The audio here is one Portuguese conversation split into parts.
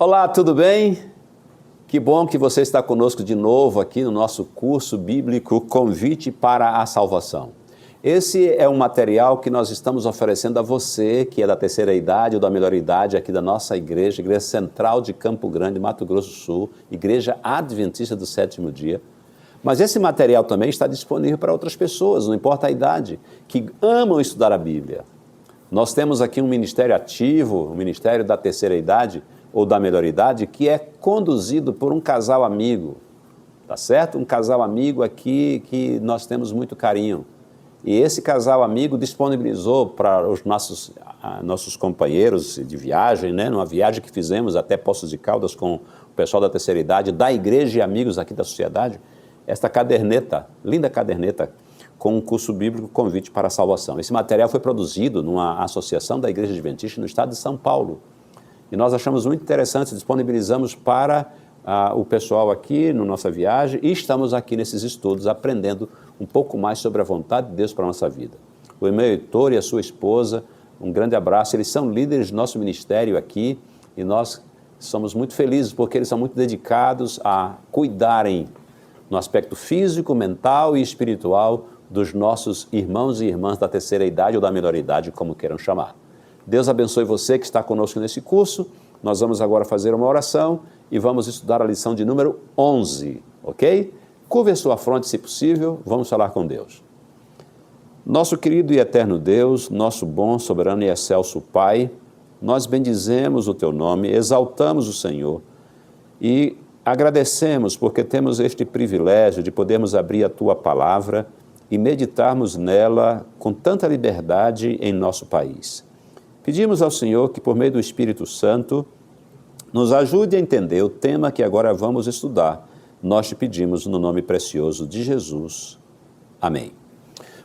Olá, tudo bem? Que bom que você está conosco de novo aqui no nosso curso bíblico Convite para a Salvação. Esse é um material que nós estamos oferecendo a você, que é da terceira idade ou da melhor idade aqui da nossa igreja, Igreja Central de Campo Grande, Mato Grosso do Sul, Igreja Adventista do Sétimo Dia. Mas esse material também está disponível para outras pessoas, não importa a idade, que amam estudar a Bíblia. Nós temos aqui um ministério ativo, o Ministério da Terceira Idade ou da Melhor Idade, que é conduzido por um casal amigo, tá certo? Um casal amigo aqui que nós temos muito carinho. E esse casal amigo disponibilizou para os nossos companheiros de viagem, né? Numa viagem que fizemos até Poços de Caldas com o pessoal da Terceira Idade, da igreja e amigos aqui da sociedade, esta caderneta, linda caderneta, com um curso bíblico Convite para a Salvação. Esse material foi produzido numa associação da Igreja Adventista no estado de São Paulo. E nós achamos muito interessante, disponibilizamos para o pessoal aqui na nossa viagem e estamos aqui nesses estudos aprendendo um pouco mais sobre a vontade de Deus para a nossa vida. O meu Heitor e a sua esposa, um grande abraço, eles são líderes do nosso ministério aqui e nós somos muito felizes porque eles são muito dedicados a cuidarem no aspecto físico, mental e espiritual dos nossos irmãos e irmãs da terceira idade ou da melhor idade, como queiram chamar. Deus abençoe você que está conosco nesse curso. Nós vamos agora fazer uma oração e vamos estudar a lição de número 11, ok? Curve a sua fronte, se possível, vamos falar com Deus. Nosso querido e eterno Deus, nosso bom, soberano e excelso Pai, nós bendizemos o Teu nome, exaltamos o Senhor e agradecemos porque temos este privilégio de podermos abrir a Tua palavra e meditarmos nela com tanta liberdade em nosso país. Pedimos ao Senhor que, por meio do Espírito Santo, nos ajude a entender o tema que agora vamos estudar. Nós te pedimos no nome precioso de Jesus. Amém.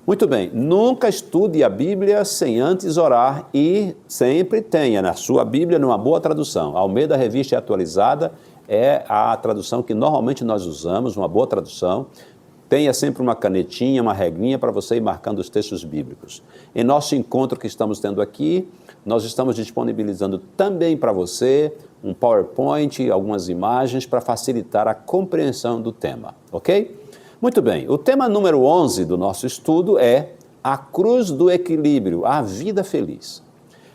Muito bem, nunca estude a Bíblia sem antes orar e sempre tenha na sua Bíblia numa boa tradução. Almeida Revista Atualizada é a tradução que normalmente nós usamos, uma boa tradução. Tenha sempre uma canetinha, uma regrinha para você ir marcando os textos bíblicos. Em nosso encontro que estamos tendo aqui, nós estamos disponibilizando também para você um PowerPoint, algumas imagens para facilitar a compreensão do tema, ok? Muito bem, o tema número 11 do nosso estudo é a cruz do equilíbrio, a vida feliz.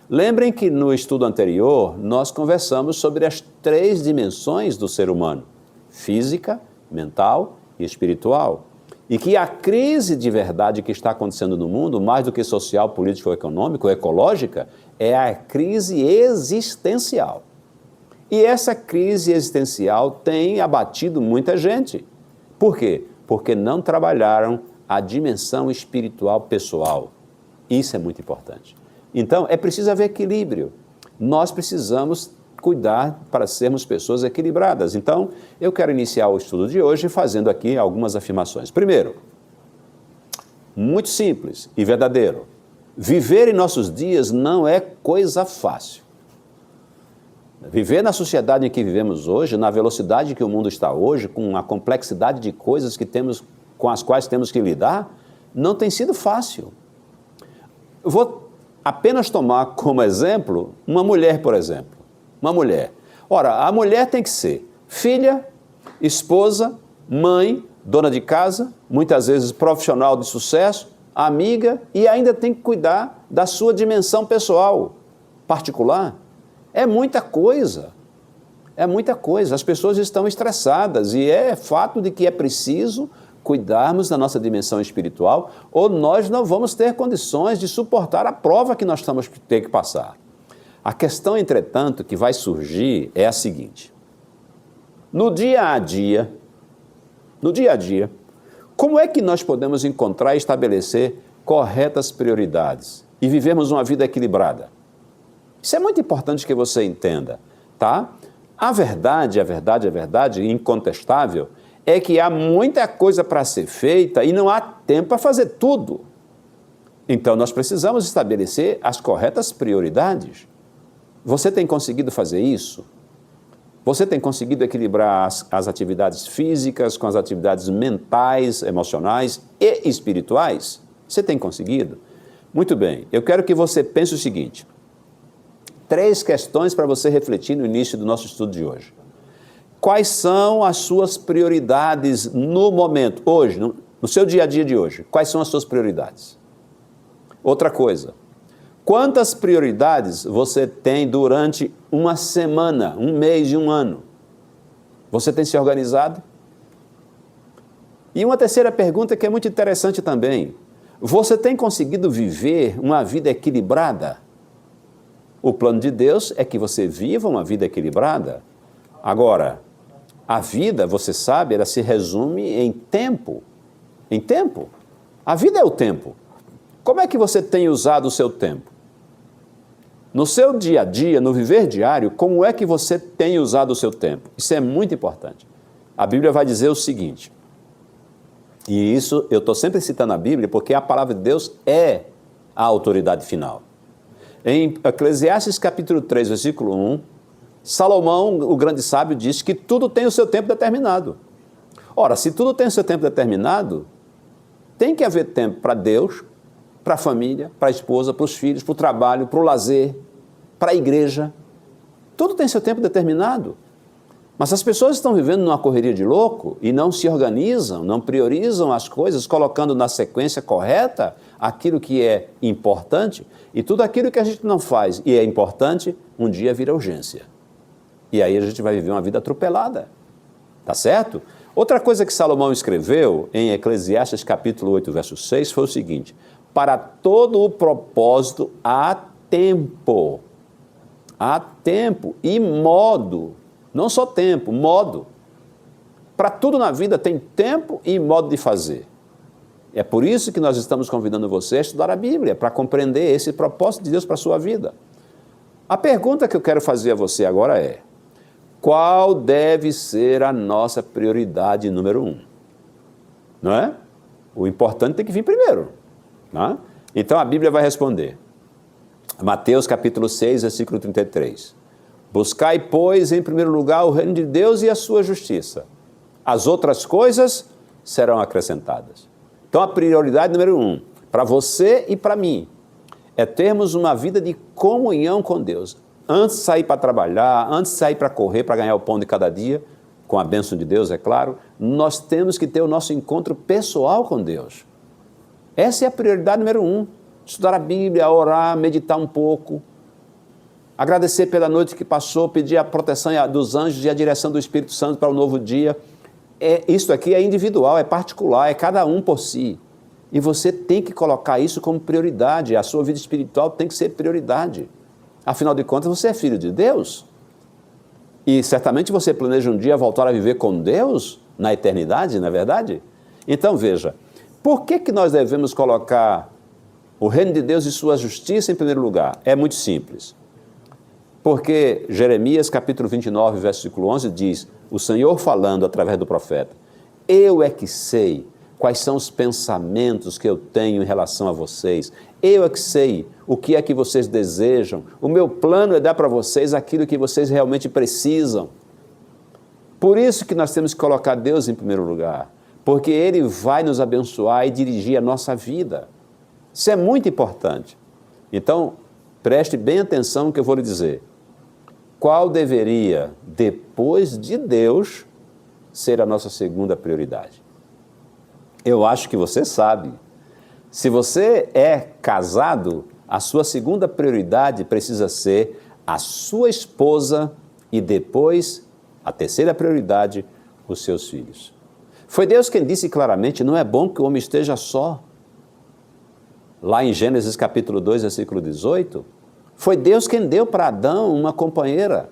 Lembrem que no estudo anterior nós conversamos sobre as 3 dimensões do ser humano, física, mental e espiritual. E que a crise de verdade que está acontecendo no mundo, mais do que social, político, econômico, ecológica, é a crise existencial. E essa crise existencial tem abatido muita gente. Por quê? Porque não trabalharam a dimensão espiritual pessoal. Isso é muito importante. Então, é preciso haver equilíbrio. Nós precisamos cuidar para sermos pessoas equilibradas. Então, eu quero iniciar o estudo de hoje fazendo aqui algumas afirmações. Primeiro, muito simples e verdadeiro. Viver em nossos dias não é coisa fácil. Viver na sociedade em que vivemos hoje, na velocidade que o mundo está hoje, com a complexidade de coisas com as quais temos que lidar, não tem sido fácil. Eu vou apenas tomar como exemplo uma mulher, por exemplo. Uma mulher. Ora, a mulher tem que ser filha, esposa, mãe, dona de casa, muitas vezes profissional de sucesso, amiga e ainda tem que cuidar da sua dimensão pessoal, particular. É muita coisa. É muita coisa. As pessoas estão estressadas e é fato de que é preciso cuidarmos da nossa dimensão espiritual ou nós não vamos ter condições de suportar a prova que nós vamos ter que passar. A questão, entretanto, que vai surgir é a seguinte. No dia a dia, como é que nós podemos encontrar e estabelecer corretas prioridades e vivermos uma vida equilibrada? Isso é muito importante que você entenda, tá? A verdade incontestável, é que há muita coisa para ser feita e não há tempo para fazer tudo. Então, nós precisamos estabelecer as corretas prioridades. Você tem conseguido fazer isso? Você tem conseguido equilibrar as atividades físicas com as atividades mentais, emocionais e espirituais? Você tem conseguido? Muito bem, eu quero que você pense o seguinte. 3 questões para você refletir no início do nosso estudo de hoje. Quais são as suas prioridades no momento, hoje, no seu dia a dia de hoje? Quais são as suas prioridades? Outra coisa, quantas prioridades você tem durante uma semana, um mês e um ano? Você tem se organizado? E uma terceira pergunta que é muito interessante também. Você tem conseguido viver uma vida equilibrada? O plano de Deus é que você viva uma vida equilibrada. Agora, a vida, você sabe, ela se resume em tempo. Em tempo. A vida é o tempo. Como é que você tem usado o seu tempo? No seu dia a dia, no viver diário, como é que você tem usado o seu tempo? Isso é muito importante. A Bíblia vai dizer o seguinte, e isso eu estou sempre citando a Bíblia porque a palavra de Deus é a autoridade final. Em Eclesiastes capítulo 3, versículo 1, Salomão, o grande sábio, diz que tudo tem o seu tempo determinado. Ora, se tudo tem o seu tempo determinado, tem que haver tempo para Deus, para a família, para a esposa, para os filhos, para o trabalho, para o lazer, para a igreja. Tudo tem seu tempo determinado. Mas as pessoas estão vivendo numa correria de louco e não se organizam, não priorizam as coisas, colocando na sequência correta aquilo que é importante, e tudo aquilo que a gente não faz e é importante, um dia vira urgência. E aí a gente vai viver uma vida atropelada. Tá certo? Outra coisa que Salomão escreveu em Eclesiastes capítulo 8, verso 6, foi o seguinte: para todo o propósito há tempo. Há tempo e modo. Não só tempo, modo. Para tudo na vida tem tempo e modo de fazer. É por isso que nós estamos convidando você a estudar a Bíblia, para compreender esse propósito de Deus para a sua vida. A pergunta que eu quero fazer a você agora é: qual deve ser a nossa prioridade número 1? Não é? O importante tem que vir primeiro. Não é? Então a Bíblia vai responder. Mateus capítulo 6, versículo 33. Buscai, pois, em primeiro lugar o reino de Deus e a sua justiça. As outras coisas serão acrescentadas. Então a prioridade número 1, para você e para mim, é termos uma vida de comunhão com Deus. Antes de sair para trabalhar, antes de sair para correr, para ganhar o pão de cada dia, com a bênção de Deus, é claro, nós temos que ter o nosso encontro pessoal com Deus. Essa é a prioridade número 1. Estudar a Bíblia, orar, meditar um pouco, agradecer pela noite que passou, pedir a proteção dos anjos e a direção do Espírito Santo para o novo dia. Isso aqui é individual, é particular, é cada um por si. E você tem que colocar isso como prioridade. A sua vida espiritual tem que ser prioridade. Afinal de contas, você é filho de Deus. E certamente você planeja um dia voltar a viver com Deus na eternidade, não é verdade? Então veja, por que nós devemos colocar o reino de Deus e sua justiça em primeiro lugar? É muito simples. Porque Jeremias capítulo 29, versículo 11 diz, o Senhor falando através do profeta, eu é que sei quais são os pensamentos que eu tenho em relação a vocês, eu é que sei o que é que vocês desejam, o meu plano é dar para vocês aquilo que vocês realmente precisam. Por isso que nós temos que colocar Deus em primeiro lugar, porque Ele vai nos abençoar e dirigir a nossa vida. Isso é muito importante. Então, preste bem atenção no que eu vou lhe dizer. Qual deveria, depois de Deus, ser a nossa segunda prioridade? Eu acho que você sabe. Se você é casado, a sua segunda prioridade precisa ser a sua esposa e depois, a terceira prioridade, os seus filhos. Foi Deus quem disse claramente, não é bom que o homem esteja só. Lá em Gênesis capítulo 2, versículo 18, foi Deus quem deu para Adão uma companheira.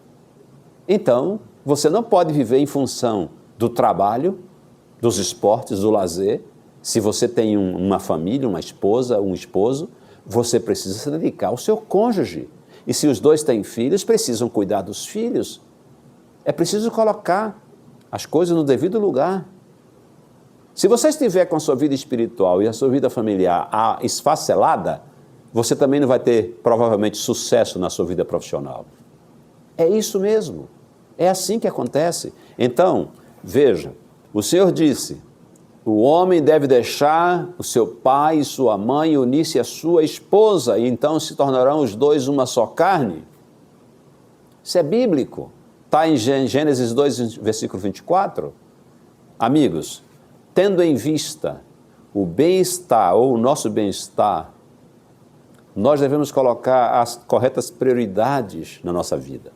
Então, você não pode viver em função do trabalho, dos esportes, do lazer. Se você tem uma família, uma esposa, um esposo, você precisa se dedicar ao seu cônjuge. E se os dois têm filhos, precisam cuidar dos filhos. É preciso colocar as coisas no devido lugar. Se você estiver com a sua vida espiritual e a sua vida familiar esfacelada, você também não vai ter, provavelmente, sucesso na sua vida profissional. É isso mesmo. É assim que acontece. Então, veja, o Senhor disse, o homem deve deixar o seu pai e sua mãe e unir-se à sua esposa, e então se tornarão os dois uma só carne. Isso é bíblico. Está em Gênesis 2, versículo 24. Amigos, tendo em vista o bem-estar ou o nosso bem-estar, nós devemos colocar as corretas prioridades na nossa vida.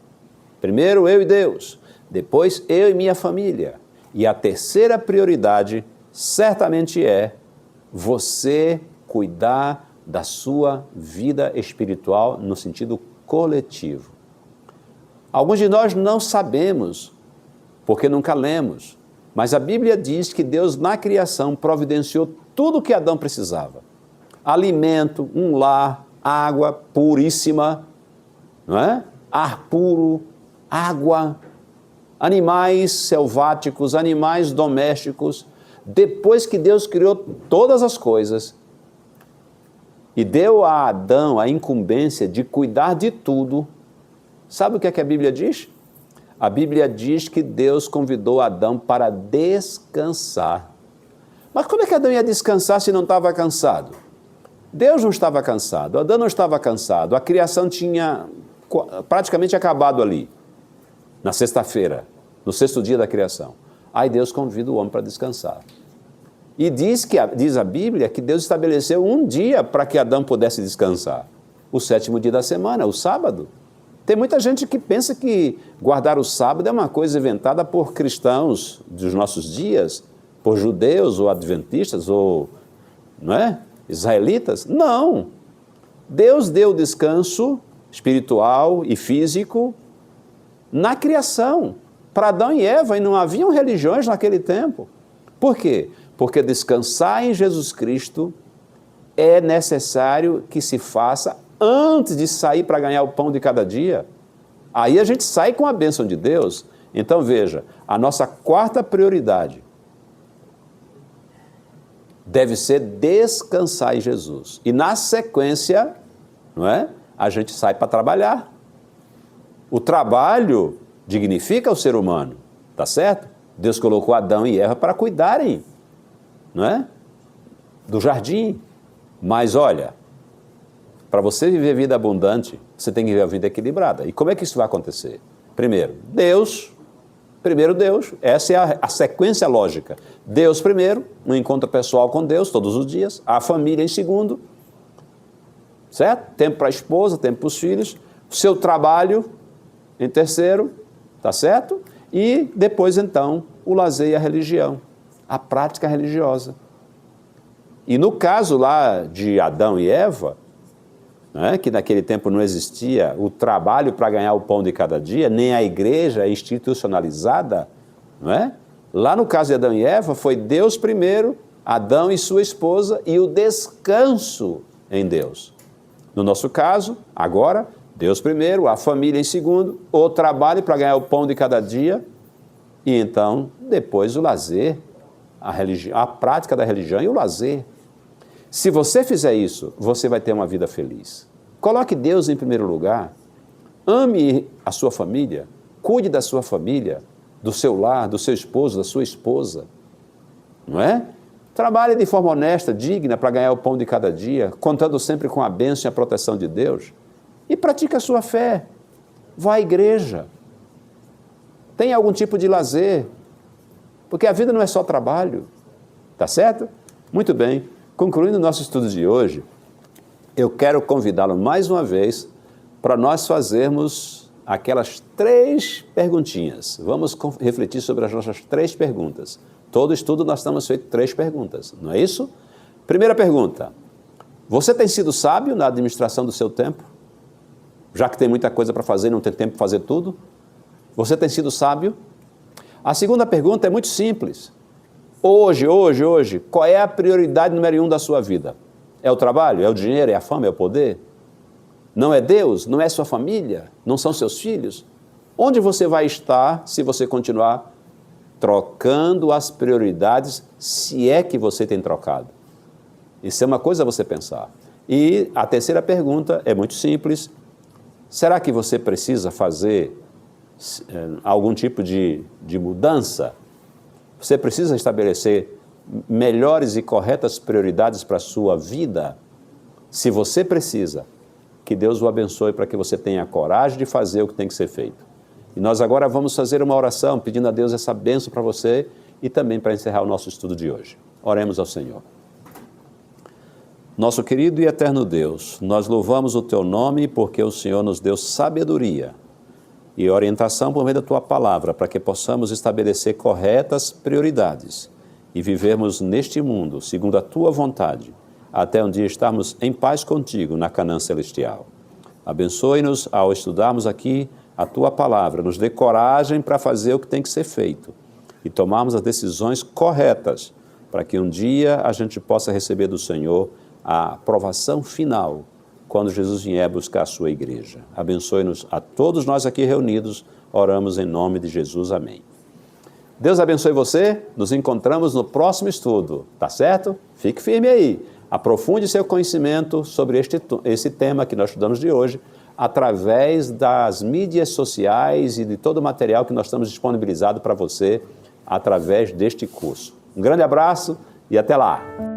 Primeiro eu e Deus, depois eu e minha família. E a terceira prioridade certamente é você cuidar da sua vida espiritual no sentido coletivo. Alguns de nós não sabemos, porque nunca lemos, mas a Bíblia diz que Deus na criação providenciou tudo o que Adão precisava. Alimento, um lar, água puríssima, não é? Ar puro, água, animais selváticos, animais domésticos. Depois que Deus criou todas as coisas e deu a Adão a incumbência de cuidar de tudo, sabe o que é que a Bíblia diz? A Bíblia diz que Deus convidou Adão para descansar. Mas como é que Adão ia descansar se não estava cansado? Deus não estava cansado, Adão não estava cansado, a criação tinha praticamente acabado ali, na sexta-feira, no sexto dia da criação. Aí Deus convida o homem para descansar. E diz a Bíblia que Deus estabeleceu um dia para que Adão pudesse descansar. O sétimo dia da semana, o sábado. Tem muita gente que pensa que guardar o sábado é uma coisa inventada por cristãos dos nossos dias, por judeus ou adventistas ou, não é? Israelitas. Não. Deus deu descanso espiritual e físico na criação, para Adão e Eva, e não haviam religiões naquele tempo. Por quê? Porque descansar em Jesus Cristo é necessário que se faça antes de sair para ganhar o pão de cada dia. Aí a gente sai com a bênção de Deus. Então veja, a nossa quarta prioridade deve ser descansar em Jesus. E na sequência, não é? A gente sai para trabalhar. O trabalho dignifica o ser humano, tá certo? Deus colocou Adão e Eva para cuidarem, não é? Do jardim. Mas olha, para você viver vida abundante, você tem que viver a vida equilibrada. E como é que isso vai acontecer? Primeiro Deus, essa é a sequência lógica. Deus primeiro, um encontro pessoal com Deus todos os dias, a família em segundo, certo? Tempo para a esposa, tempo para os filhos, o seu trabalho em terceiro, tá certo? E depois então o lazer e a religião, a prática religiosa. E no caso lá de Adão e Eva, né, que naquele tempo não existia o trabalho para ganhar o pão de cada dia, nem a igreja institucionalizada, não é? Lá no caso de Adão e Eva, foi Deus primeiro, Adão e sua esposa, e o descanso em Deus. No nosso caso, agora, Deus primeiro, a família em segundo, o trabalho para ganhar o pão de cada dia, e então, depois o lazer, a prática da religião e o lazer. Se você fizer isso, você vai ter uma vida feliz. Coloque Deus em primeiro lugar, ame a sua família, cuide da sua família, do seu lar, do seu esposo, da sua esposa, não é? Trabalhe de forma honesta, digna, para ganhar o pão de cada dia, contando sempre com a bênção e a proteção de Deus. E pratique a sua fé. Vá à igreja. Tenha algum tipo de lazer, porque a vida não é só trabalho, tá certo? Muito bem. Concluindo o nosso estudo de hoje, eu quero convidá-lo mais uma vez para nós fazermos aquelas 3 perguntinhas. Vamos refletir sobre as nossas 3 perguntas. Todo estudo nós estamos feito 3 perguntas, não é isso? Primeira pergunta: você tem sido sábio na administração do seu tempo? Já que tem muita coisa para fazer e não tem tempo para fazer tudo? Você tem sido sábio? A segunda pergunta é muito simples. Hoje, qual é a prioridade número 1 da sua vida? É o trabalho? É o dinheiro? É a fama? É o poder? Não é Deus? Não é sua família? Não são seus filhos? Onde você vai estar se você continuar trocando as prioridades, se é que você tem trocado? Isso é uma coisa a você pensar. E a terceira pergunta é muito simples. Será que você precisa fazer algum tipo de mudança? Você precisa estabelecer melhores e corretas prioridades para a sua vida? Se você precisa, que Deus o abençoe para que você tenha a coragem de fazer o que tem que ser feito. E nós agora vamos fazer uma oração pedindo a Deus essa bênção para você e também para encerrar o nosso estudo de hoje. Oremos ao Senhor. Nosso querido e eterno Deus, nós louvamos o Teu nome porque o Senhor nos deu sabedoria e orientação por meio da Tua palavra para que possamos estabelecer corretas prioridades e vivermos neste mundo segundo a Tua vontade, até um dia estarmos em paz contigo na Canaã celestial. Abençoe-nos ao estudarmos aqui a Tua palavra, nos dê coragem para fazer o que tem que ser feito e tomarmos as decisões corretas para que um dia a gente possa receber do Senhor a aprovação final quando Jesus vier buscar a sua igreja. Abençoe-nos a todos nós aqui reunidos, oramos em nome de Jesus, amém. Deus abençoe você, nos encontramos no próximo estudo, tá certo? Fique firme aí, aprofunde seu conhecimento sobre esse tema que nós estudamos de hoje, através das mídias sociais e de todo o material que nós estamos disponibilizado para você através deste curso. Um grande abraço e até lá!